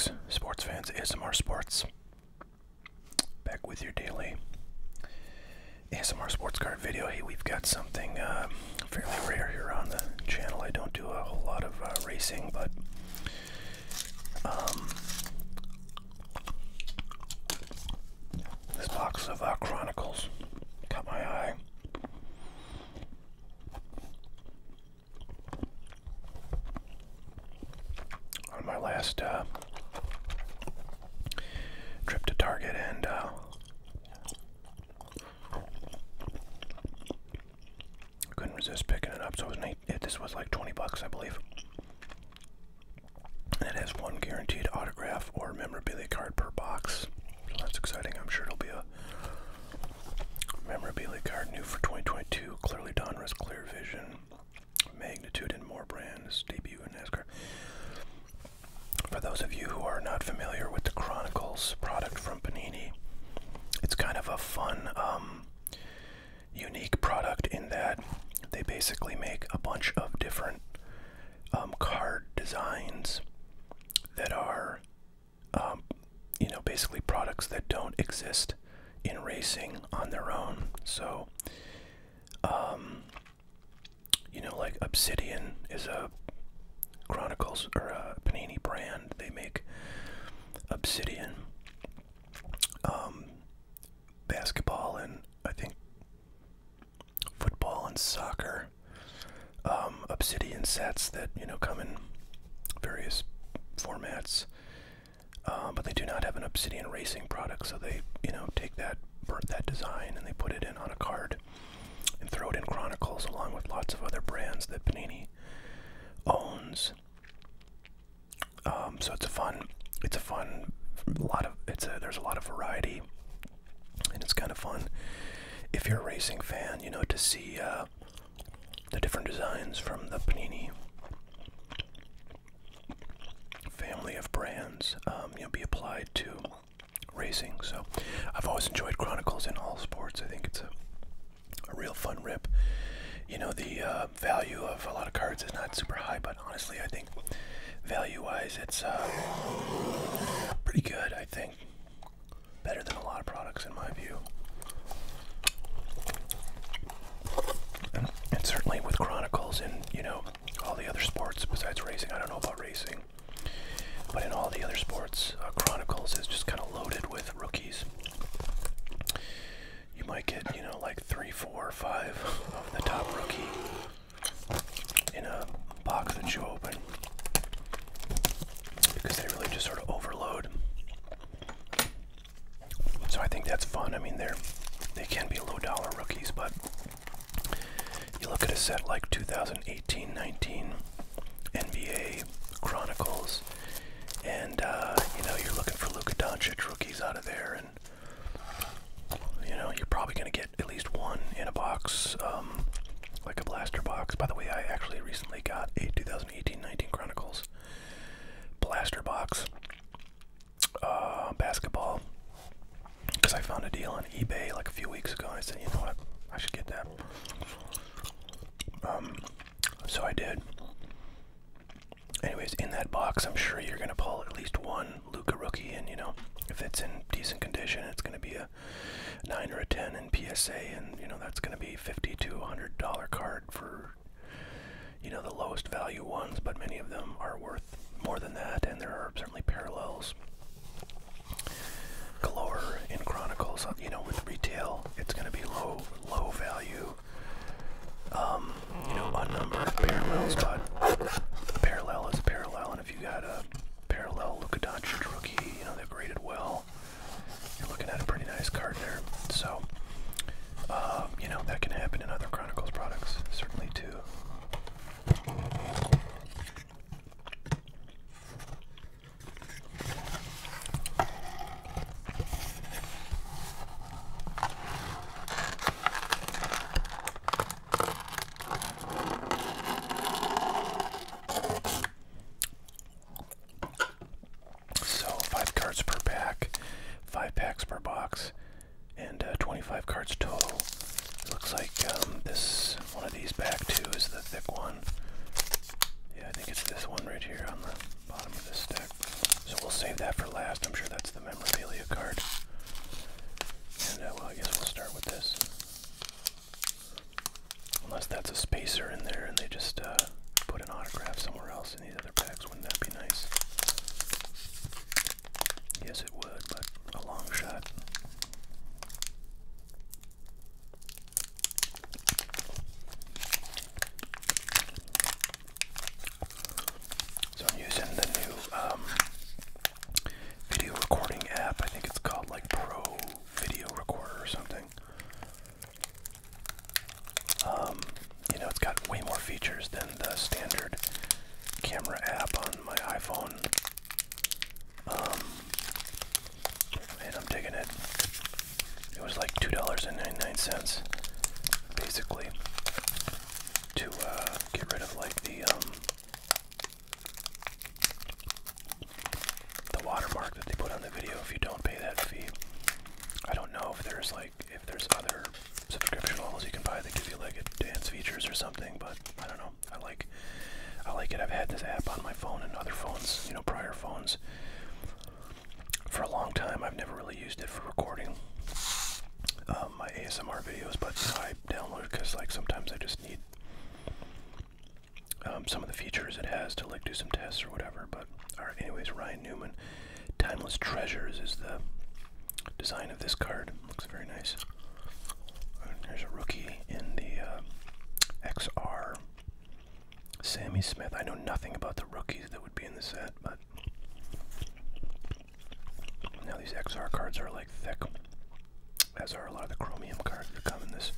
Greetings, sports fans, ASMR Sports. Back with your daily ASMR sports card video. Hey, we've got something fairly rare here on the channel. I don't do a whole lot of racing, but this box of Chronicles caught my eye. On my last trip to Target, and I couldn't resist picking it up. So this was like 20 bucks, I believe. And it has one guaranteed autograph or memorabilia card per box. So that's exciting. I'm sure it'll be a memorabilia card new for 2022. Clearly Donruss, Clear Vision, Magnitude, and more brands. Debut in NASCAR. For those of you who are not familiar with the Chronicles product from Panini, it's kind of a fun, unique product in that they basically make a bunch of different card designs that are, basically products that don't exist in racing on their own. So, like Obsidian is a Chronicles or a Panini brand. They make Obsidian basketball and I think football and soccer Obsidian sets that come in various formats, but they do not have an Obsidian racing product. So they take that design and they put it in on a card and throw it in Chronicles along with lots of other brands that Panini owns. So there's a lot of variety, and it's kind of fun if you're a racing fan, to see the different designs from the Panini family of brands, be applied to racing. So I've always enjoyed Chronicles in all sports. I think it's a real fun rip. The value of a lot of cards is not super high, but honestly, I think value-wise, it's pretty good. I think better than a lot of products in my view. And certainly with Chronicles and all the other sports besides racing. I don't know about racing, but in all the other sports, Chronicles is just kind of loaded with rookies. You might get like 3, 4, 5 of the top rookie in a box that you open, because they really just sort of overload. So I think that's fun. I mean, they can be low dollar rookies, but you look at a set like 2018-19 NBA Chronicles, and you're looking for Luka Doncic rookies out of there, and you're probably going to get at least one in a box, like a blaster box. By the way, I actually recently got a 2018-19 Chronicles blaster box basketball, because I found a deal on eBay like a few weeks ago, and I said, you know what, I should get that. So I did. Anyways, in that box, I'm sure you're going to pull at least one Luka rookie, and if it's in decent condition, it's going to be a 9 or a 10 in PSA, and that's going to be $50 to $100 card for the lowest value ones, but many of them are worth more than that, and there are certainly parallels galore in Chronicles. With retail, it's going to be low value, unnumbered parallels, but a parallel is a parallel, and if you got a parallel Luka Doncic rookie, they've rated well, you're looking at a pretty nice card there. So, that can happen in other Chronicles products, certainly too. features than the standard camera app on my iPhone. And I'm digging it. It was like $2.99, basically, to get rid of like the watermark that they put on the video if you don't pay that fee. I don't know if there's other subscription levels you can buy that give you like advanced features or something, but I don't know. I like it. I've had this app on my phone and other phones, prior phones, for a long time. I've never really used it for recording my ASMR videos, but I download it because like sometimes I just need some of the features it has to like do some tests or whatever. But alright, anyways, Ryan Newman, Timeless Treasures is the design of this card. Looks very nice. There's a rookie in the XR, Sammy Smith. I know nothing about the rookies that would be in the set, but now these XR cards are like thick, as are a lot of the chromium cards that come in this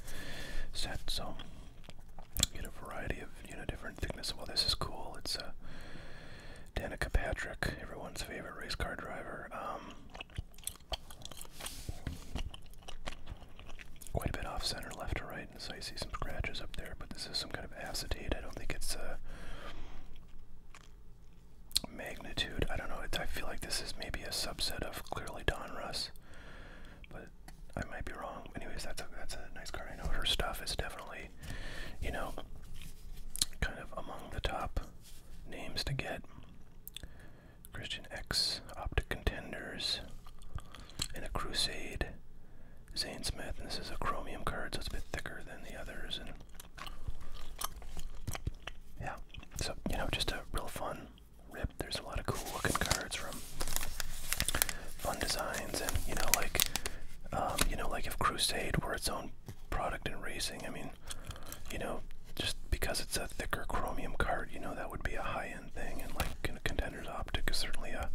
set. So you get a variety of different thickness. Well, this is cool. It's Danica Patrick, everyone's favorite race car driver. Quite a bit off center, left to right, and so you see some scratches up there. But this is some kind of acetate. I don't think it's magnitude. I don't know. I feel like this is maybe a subset of Clearly Donruss, but I might be wrong. Anyways, that's a nice card. I know her stuff is definitely, kind of among the top names to get. Christian X, Optic Contenders, and a Crusade, Zane Smith, and this is a chromium card, so it's a bit thicker than the others, and yeah, so just a real fun rip. There's a lot of cool looking cards from fun designs, and like if Crusade were its own product in racing, I mean, just because it's a thicker chromium card, that would be a high-end thing, and like Contenders Optic is certainly a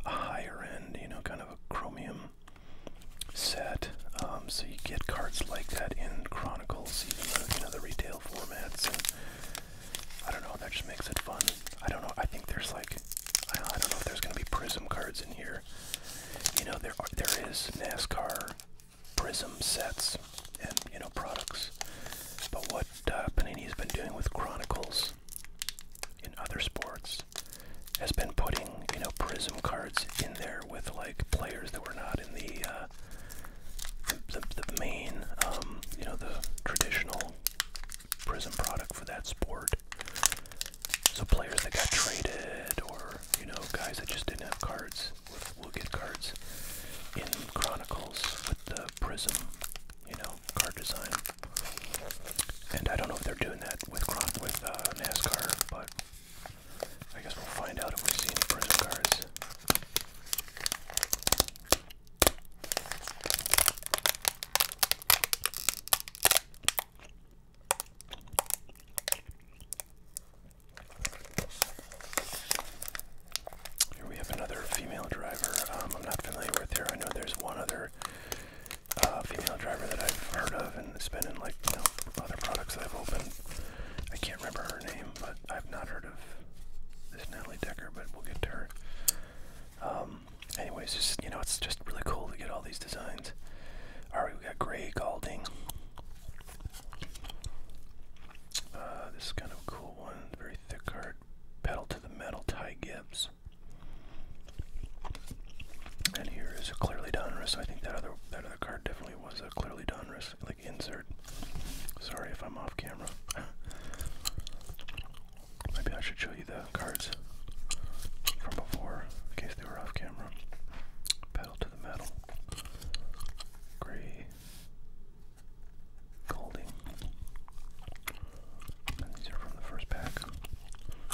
higher end, kind of a chromium set. So you get cards like that in Chronicles, even the retail formats, and I don't know, that just makes it fun. I don't know, I think there's like, I don't know if there's going to be Prism cards in here. There is NASCAR Prism sets and, products, but what Panini has been doing with Chronicles in other sports has been putting, Prism cards in there with like players that were not in the main, the traditional Prism product for that sport. So players that got traded, or guys that just didn't have cards, will get cards in Chronicles with the Prism, card design. And I don't know if they're doing that with NASCAR, but I guess we'll find out if we see any Prism cards. Here we have another female driver. I'm not familiar with her. I know there's one other female driver that I've heard of, and it's been in like other products that I've opened. I can't remember her name, but I've not heard of this Natalie Decker, but we'll get to her. Anyways, just it's just really cool to get all these designs. Alright, we got Gray Galding. This is kind of a cool one, very thick card. Pedal to the Metal, Ty Gibbs. And here is a Clearly Donruss. I think that other card definitely was a Clearly Donruss, like insert. Sorry if I'm off camera. Maybe I should show you the cards from before, in case they were off camera. Pedal to the Metal. Gray Golding. And these are from the first pack.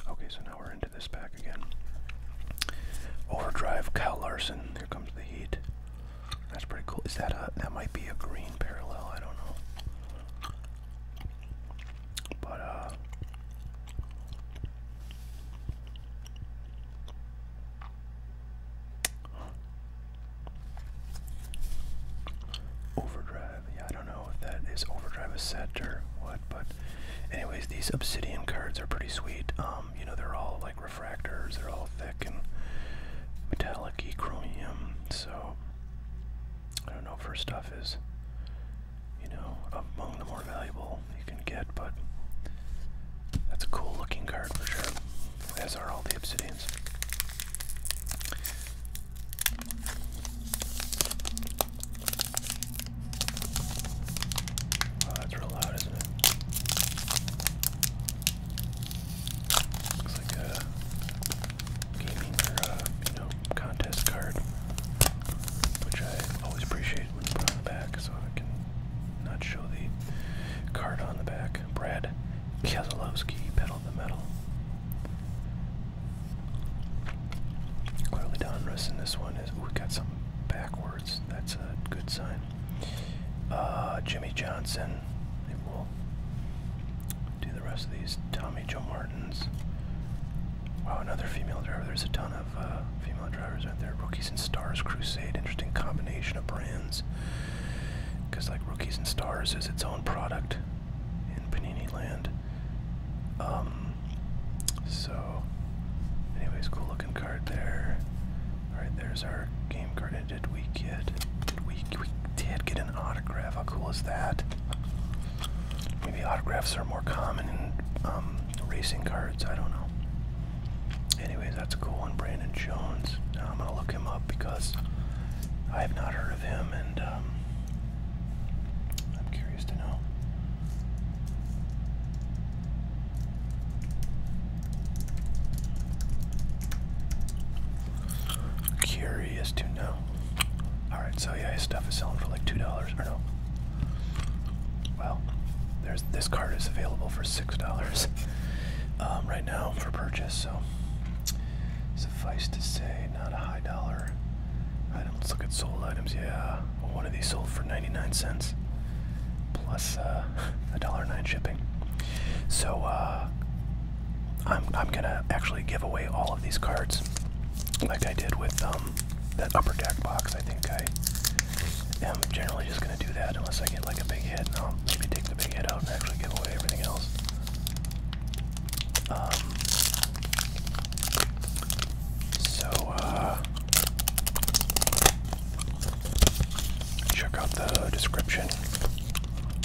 Okay, so now we're into this pack again. Overdrive, Kyle Larson. Here comes the heat. That's pretty cool. Is that that might be a green parallel, I don't know. But Overdrive. Yeah, I don't know if that is Overdrive a set or what, but Anyways, these obsidian cards are pretty sweet. You know, they're all like refractors, they're all thick and metallic-y chromium, so I don't know if her stuff is, you know, among the more valuable you can get, but that's a cool looking card for sure, as are all the obsidians. Oh, that's real loud, isn't it? Looks like a gaming or you know, contest card, which I always appreciate when you put on the back, so I can not show the card on the back. Brad Keselowski, pedal to the metal. Clearly Donruss in this one is. Ooh, we got some backwards. That's a good sign. Jimmy Johnson. Maybe we'll do the rest of these. Tommy Joe Martins. Wow, another female driver. There's a ton of female drivers out there. Rookies and Stars Crusade. Interesting combination of brands. Because like Rookies and Stars is its own product in Panini Land. So, anyways, cool looking card there. Alright, there's our game card. And did we did get an autograph. How cool is that? Maybe autographs are more common in racing cards. I don't know. Anyways, that's a cool one. Brandon Jones. Now I'm going to look him up because I have not heard of him, and I'm curious to know. Curious to know. Alright, so yeah, his stuff is selling for like $2, or no. Well, this card is available for $6 right now for purchase, so suffice to say, not a high dollar item. Let's look at sold items. Yeah, one of these sold for 99 cents plus $1.09 shipping. So I'm gonna actually give away all of these cards like I did with that Upper Deck box. I think I am generally just gonna do that unless I get like a big hit, and I'll maybe take the big hit out and actually give away everything else. Check out the description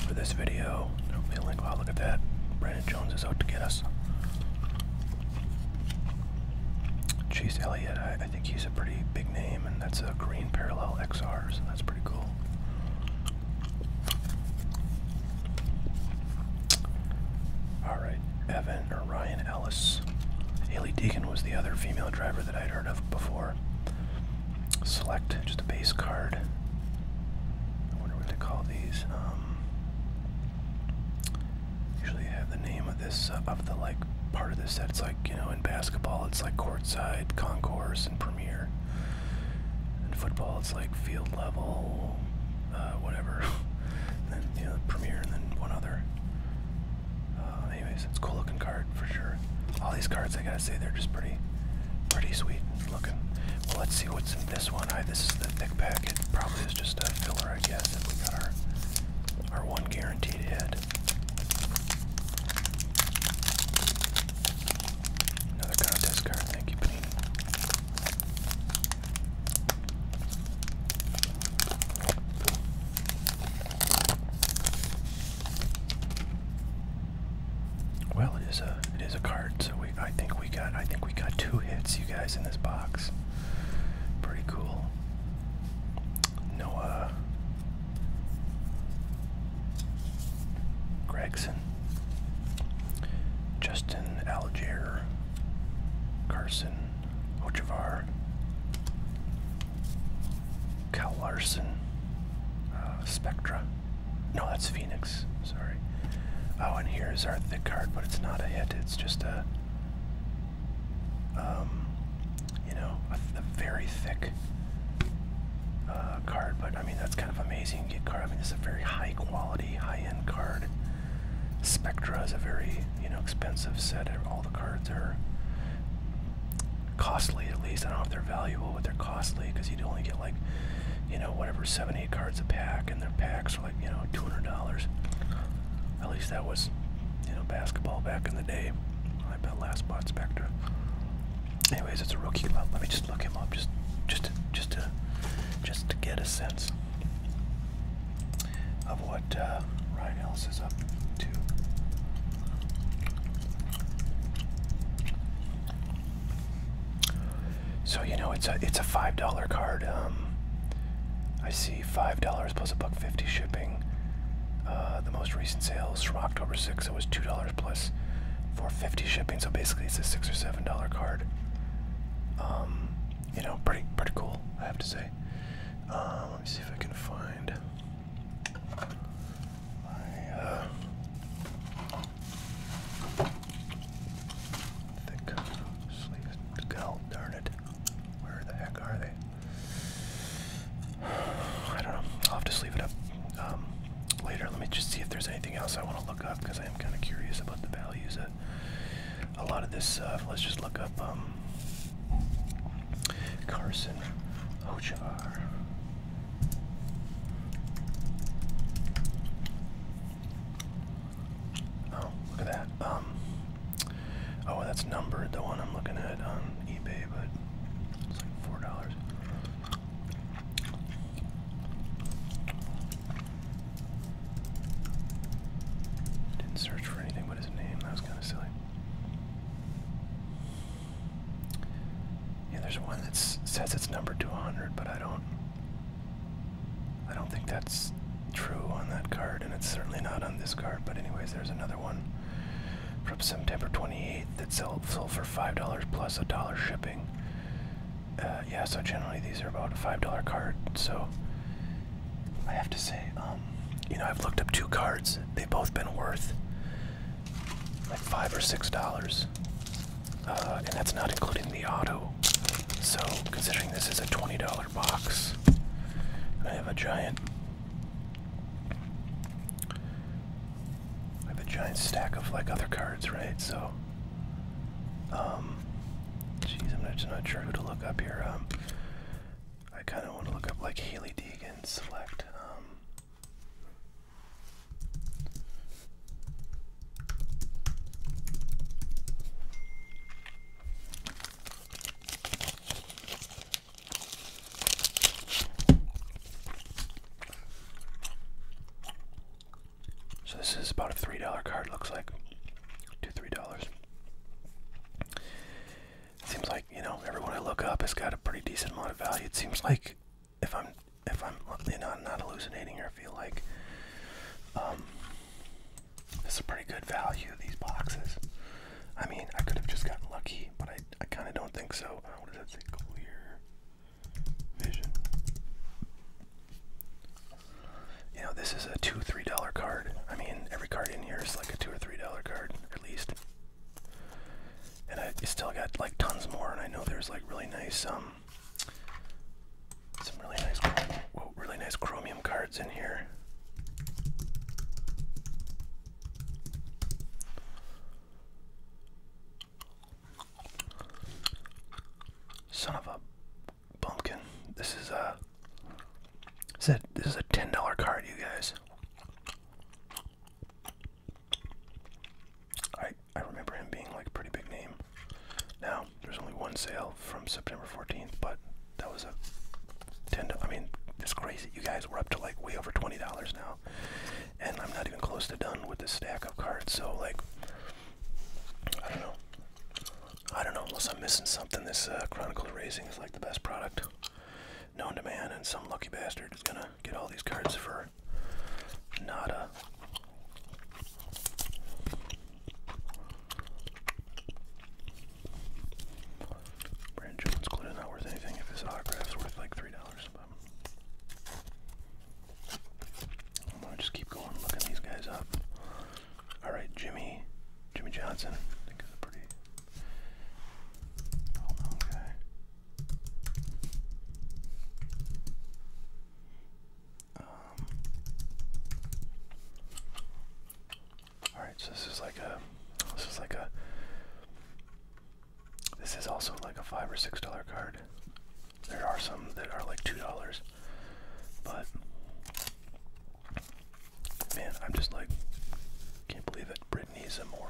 for this video. There'll be a link. Wow, look at that. Brandon Jones is out to get us. Chase Elliott, I think he's a pretty big name, and that's a green parallel XR, so that's pretty cool. Alright, Evan or Ryan Ellis. Haley Deegan was the other female driver that I'd heard of before. Select, just a base card. I wonder what they call these. Usually have the name of this, of the like part of this set. It's like, you know, in basketball it's like courtside, concourse, and premier. In football it's like field level, whatever. And then, you know, premier, and then one other. Anyways, it's a cool looking card for sure. All these cards, I gotta say, they're just pretty sweet looking. Well, let's see what's in this one. This is the thick packet. Probably is just a filler, I guess, if we got our one guaranteed hit. Another contest card. Thank you, Panini. Well, it is a card. So I think we got 2 hits, you guys, in this box. Pretty cool. Noah Gregson, Justin Algier, Carson Ochavar, Cal Larson, Spectra. No, that's Phoenix. Sorry. Oh, and here's our thick card, but it's not a hit. It's just a, you know, a very thick card. But I mean, that's kind of amazing. Get card. I mean, this is a very high quality, high-end card. Spectra is a very, you know, expensive set. All the cards are costly, at least. I don't know if they're valuable, but they're costly because you'd only get like, you know, whatever, 7-8 cards a pack, and their packs are like, you know, $200. At least that was, you know, basketball back in the day. I bet last bought Spectre. Anyways, it's a rookie club. Let me just look him up, just to get a sense of what Ryan Ellis is up to. So you know, it's a $5 card. I see $5 plus $1.50 shipping. The most recent sales from October 6th, it was $2 plus $4.50 shipping. So basically, it's a $6 or $7 card. You know, pretty cool, I have to say. Let me see if I can find my thick sleeves. God darn it. Where the heck are they? I don't know. I'll have to sleeve it up later. Let me just see if there's anything else I want to look up, because I am kind of curious about the values of a lot of this. Let's just look up Carson Ojar. Oh, look at that. Oh, that's numbered, the one I'm looking at on eBay, but it's like $4. Didn't search for anything but his name. That was kind of silly. Yeah, there's one that says it's numbered to 100, but I don't think that's true on that card, and it's certainly not on this card. But anyways, there's another one from September 28th that sold for $5 plus $1 shipping. Yeah, so generally these are about a $5 card. So I have to say, you know, I've looked up 2 cards. They've both been worth like $5 or $6, and that's not including the auto. So considering this is a $20 box, and I have a giant stack of like other cards, right? So, geez, I'm just not sure who to look up here. I kind of want to look up like Haley Deegan Select. So this is about a $3 card, looks like. $2-3. Seems like, you know, everyone I look up has got a pretty decent amount of value. It seems like if I'm you know, not hallucinating here, I feel like this is a pretty good value, these boxes. I mean, I could have just gotten lucky, but I kind of don't think so. What does that say? Clear vision. You know, this is a $2-3 card. I mean, every card in here is like a $2 or $3 card, at least. And I still got like tons more, and I know there's like really nice, some really nice chromium cards in here. Son of a bumpkin. This is a $10 card, you guys. I remember him being like a pretty big name. Now, there's only one sale from September 14th, but that was a $10. I mean, it's crazy. You guys, we're up to like way over $20 now. And I'm not even close to done with this stack of cards, so like, I don't know, unless I'm missing something. This Chronicles Racing is like the best product known to man, and some lucky bastard is gonna get all these cards for nada. Brand Jones clearly not worth anything if his autograph's worth like $3. But I'm gonna just keep going, looking these guys up. All right, Jimmy Johnson. I think is a pretty well-known guy. All right, so this is also like a $5 or $6 card. There are some that are like $2, but man, I'm just like, can't believe it. Brittany Zamora.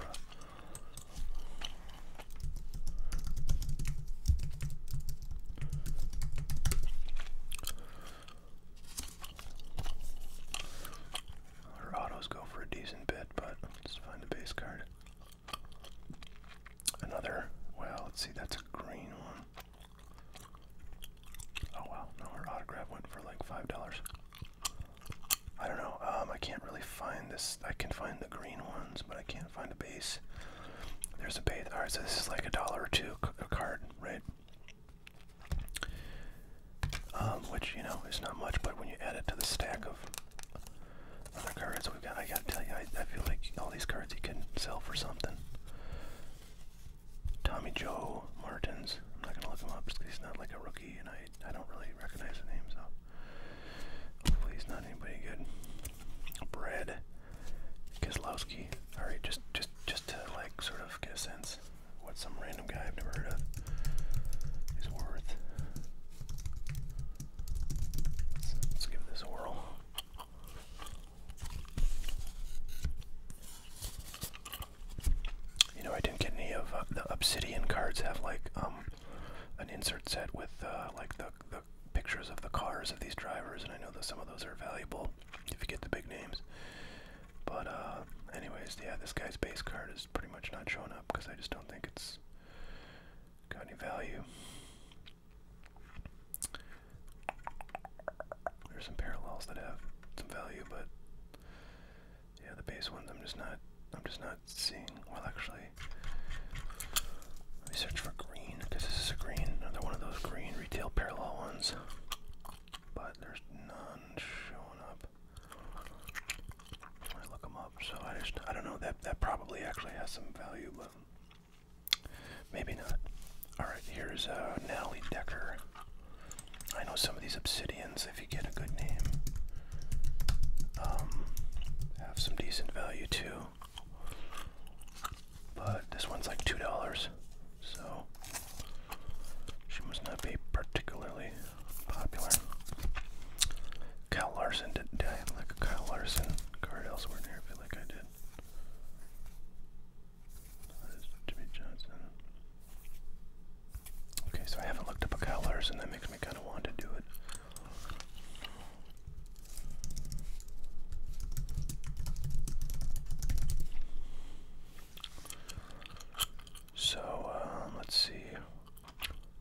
I can find the green ones, but I can't find a base. There's a base. Alright, so this is like $1 or $2 a card, right? Which, you know, is not much, but when you add it to the stack of other cards we've got, I gotta tell you, I feel like all these cards you can sell for something. Tommy Joe Martins. I'm not gonna look him up just because he's not like a rookie, and I don't really recognize the name, so hopefully he's not anybody good. Brad Keselowski. Alright, just to like sort of get a sense what some random guy I've never heard of is worth. Let's give this a whirl. You know, I didn't get any of the Obsidian cards. Have like an insert set with like the pictures of the cars of these drivers, and I know that some of those are valuable if you get the big names. But anyways, yeah, this guy's base card is pretty much not showing up because I just don't think it's got any value. There's some parallels that have some value, but yeah, the base ones I'm just not seeing. Well, actually, let me search for green, because this is a green, another one of those green retail parallel ones, but there's none showing up. I look them up, so I don't know, that probably actually has some value, but maybe not. Alright, here's Natalie Decker. I know some of these Obsidians, if you get a good name, have some decent value too. But this one's like $2, so she must not be particularly popular. Kyle Larson, did I have like a Kyle Larson card elsewhere in here? I feel like I did. That is Jimmy Johnson. Okay, so I haven't looked up a Kyle Larson. That makes me kind of want to do it. So, let's see.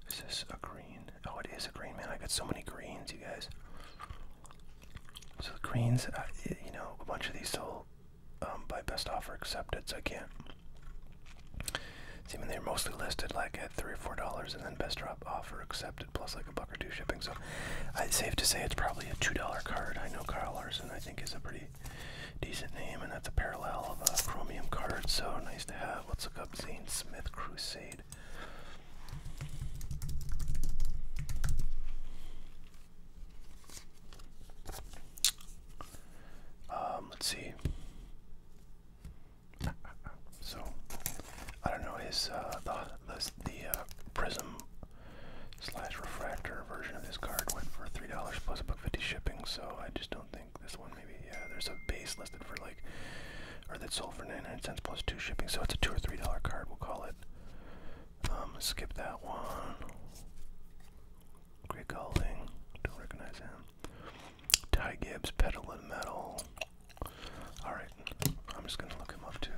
Is this a green? Oh, it is a green, man. I got so many greens, you guys. So the greens, you know, a bunch of these sold by best offer accepted, so I can't. See, I mean, they're mostly listed like at $3 or $4, and then best offer accepted plus like $1 or $2 shipping. So it's safe to say it's probably a $2 card. I know Kyle Larson, I think, is a pretty decent name, and that's a parallel of a chromium card, so nice to have. Let's look up Zane Smith Crusade. Let's see. So I don't know, his the prism / refractor version of this card went for $3 plus $1.50 shipping, so I just don't think this one. Maybe, yeah, there's a base listed for like, or that sold for 99 cents plus 2 shipping, so it's a $2 or $3 card, we'll call it. Skip that one. Greg Golding, don't recognize him. Ty Gibbs, Pedal and Metal. Alright, I'm just gonna look him up too.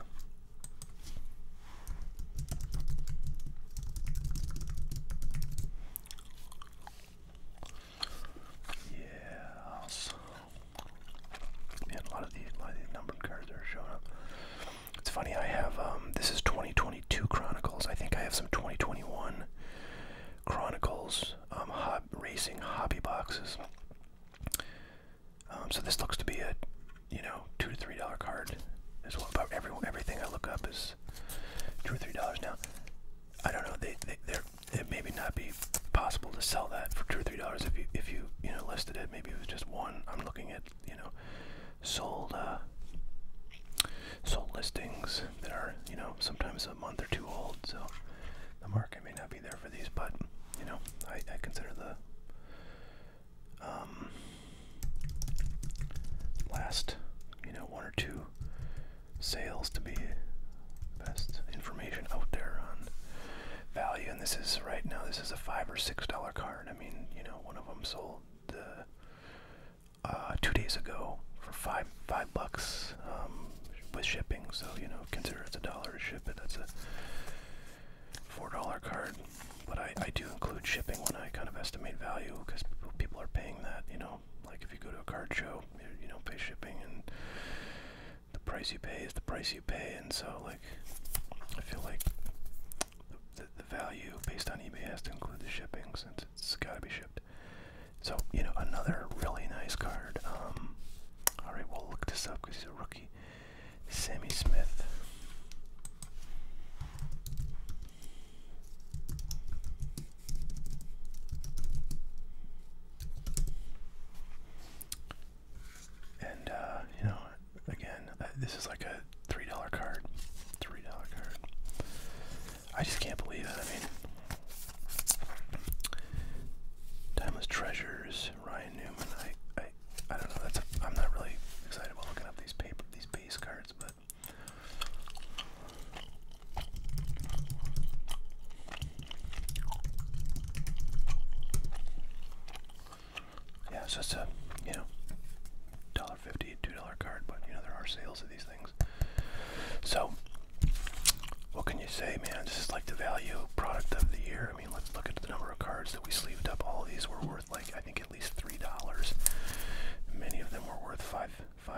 Yes. Man, a lot of these numbered cards are showing up. It's funny, I have, this is 2022 Chronicles. I think I have some 2021 Chronicles racing hobby boxes. So this looks to be a, you know, $2 to $3 card as well. About everything I look up is $2 or $3 now. I don't know. It maybe not be possible to sell that for $2 or $3 if you listed it. Maybe it was just one. I'm looking at, you know, sold listings that are, you know, sometimes a month or two old. So the market may not be there for these, but you know, I consider the last, you know, 1 or 2 sales to be the best information out there on value. And this is right now, this is a $5 or $6 card. I mean, you know, one of them sold 2 days ago for $5 with shipping. So, you know, consider it's $1 to ship it. That's a $4 card. But I do include shipping when I kind of estimate value, because people are paying that, you know. Like if you go to a card show, you don't pay shipping, and the price you pay is the price you pay, and so like I feel like the value based on eBay has to include the shipping since it's got to be shipped. So, you know, another really nice card. Alright, we'll look this up because he's a rookie. Sammy Smith. And, you know, again, this is like a $3 card. $3 card. I just can't believe it. I mean, Timeless Treasures, Ryan Newman. I don't know. I'm not really excited about looking up these base cards, but yeah, it's just a, you know, $1.50, $2 card, but you know there are sales of these things. So what can you say, man? This is like the value product of the year. I mean, let's look at the number of cards that we sleeved up. All of these were worth like, I think, at least $3. Many of them were worth $5,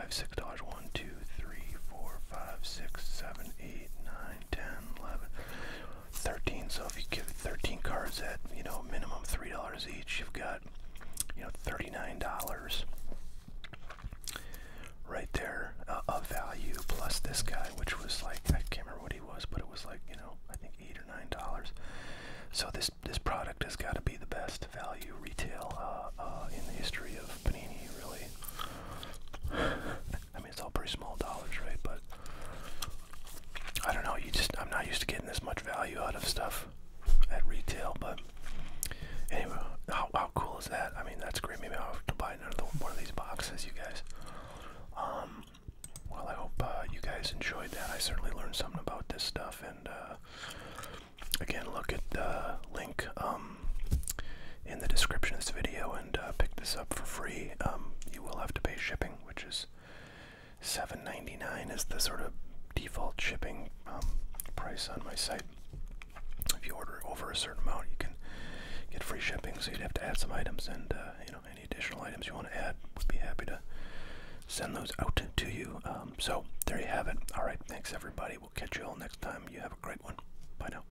$6. 1, 2, 3, 4, 5, 6, 7, 8, 9, 10, 11, 13. So if you give 13 cards at, you know, minimum $3 each, you've got, you know, $39 right there of value, plus this guy, which was like, I can't remember what he was, but it was like, you know, I think $8 or $9. So this product has got to be the best value retail in the history of Panini, really. I mean, it's all pretty small dollars, right? But I don't know. I'm not used to getting this much value out of stuff at retail. But anyway, how cool is that? I mean, that's great. Maybe I'll have to buy another one of these boxes, you guys. Well, I hope you guys enjoyed that. I certainly learned something about this stuff, and again, look at the link in the description of this video and pick this up for free. You will have to pay shipping, which is $7.99 is the sort of default shipping price on my site. If you order over a certain amount, you can get free shipping, so you'd have to add some items, and you know, any additional items you want to add, would be happy to send those out to you. So there you have it. All right, thanks everybody. We'll catch you all next time. You have a great one. Bye now.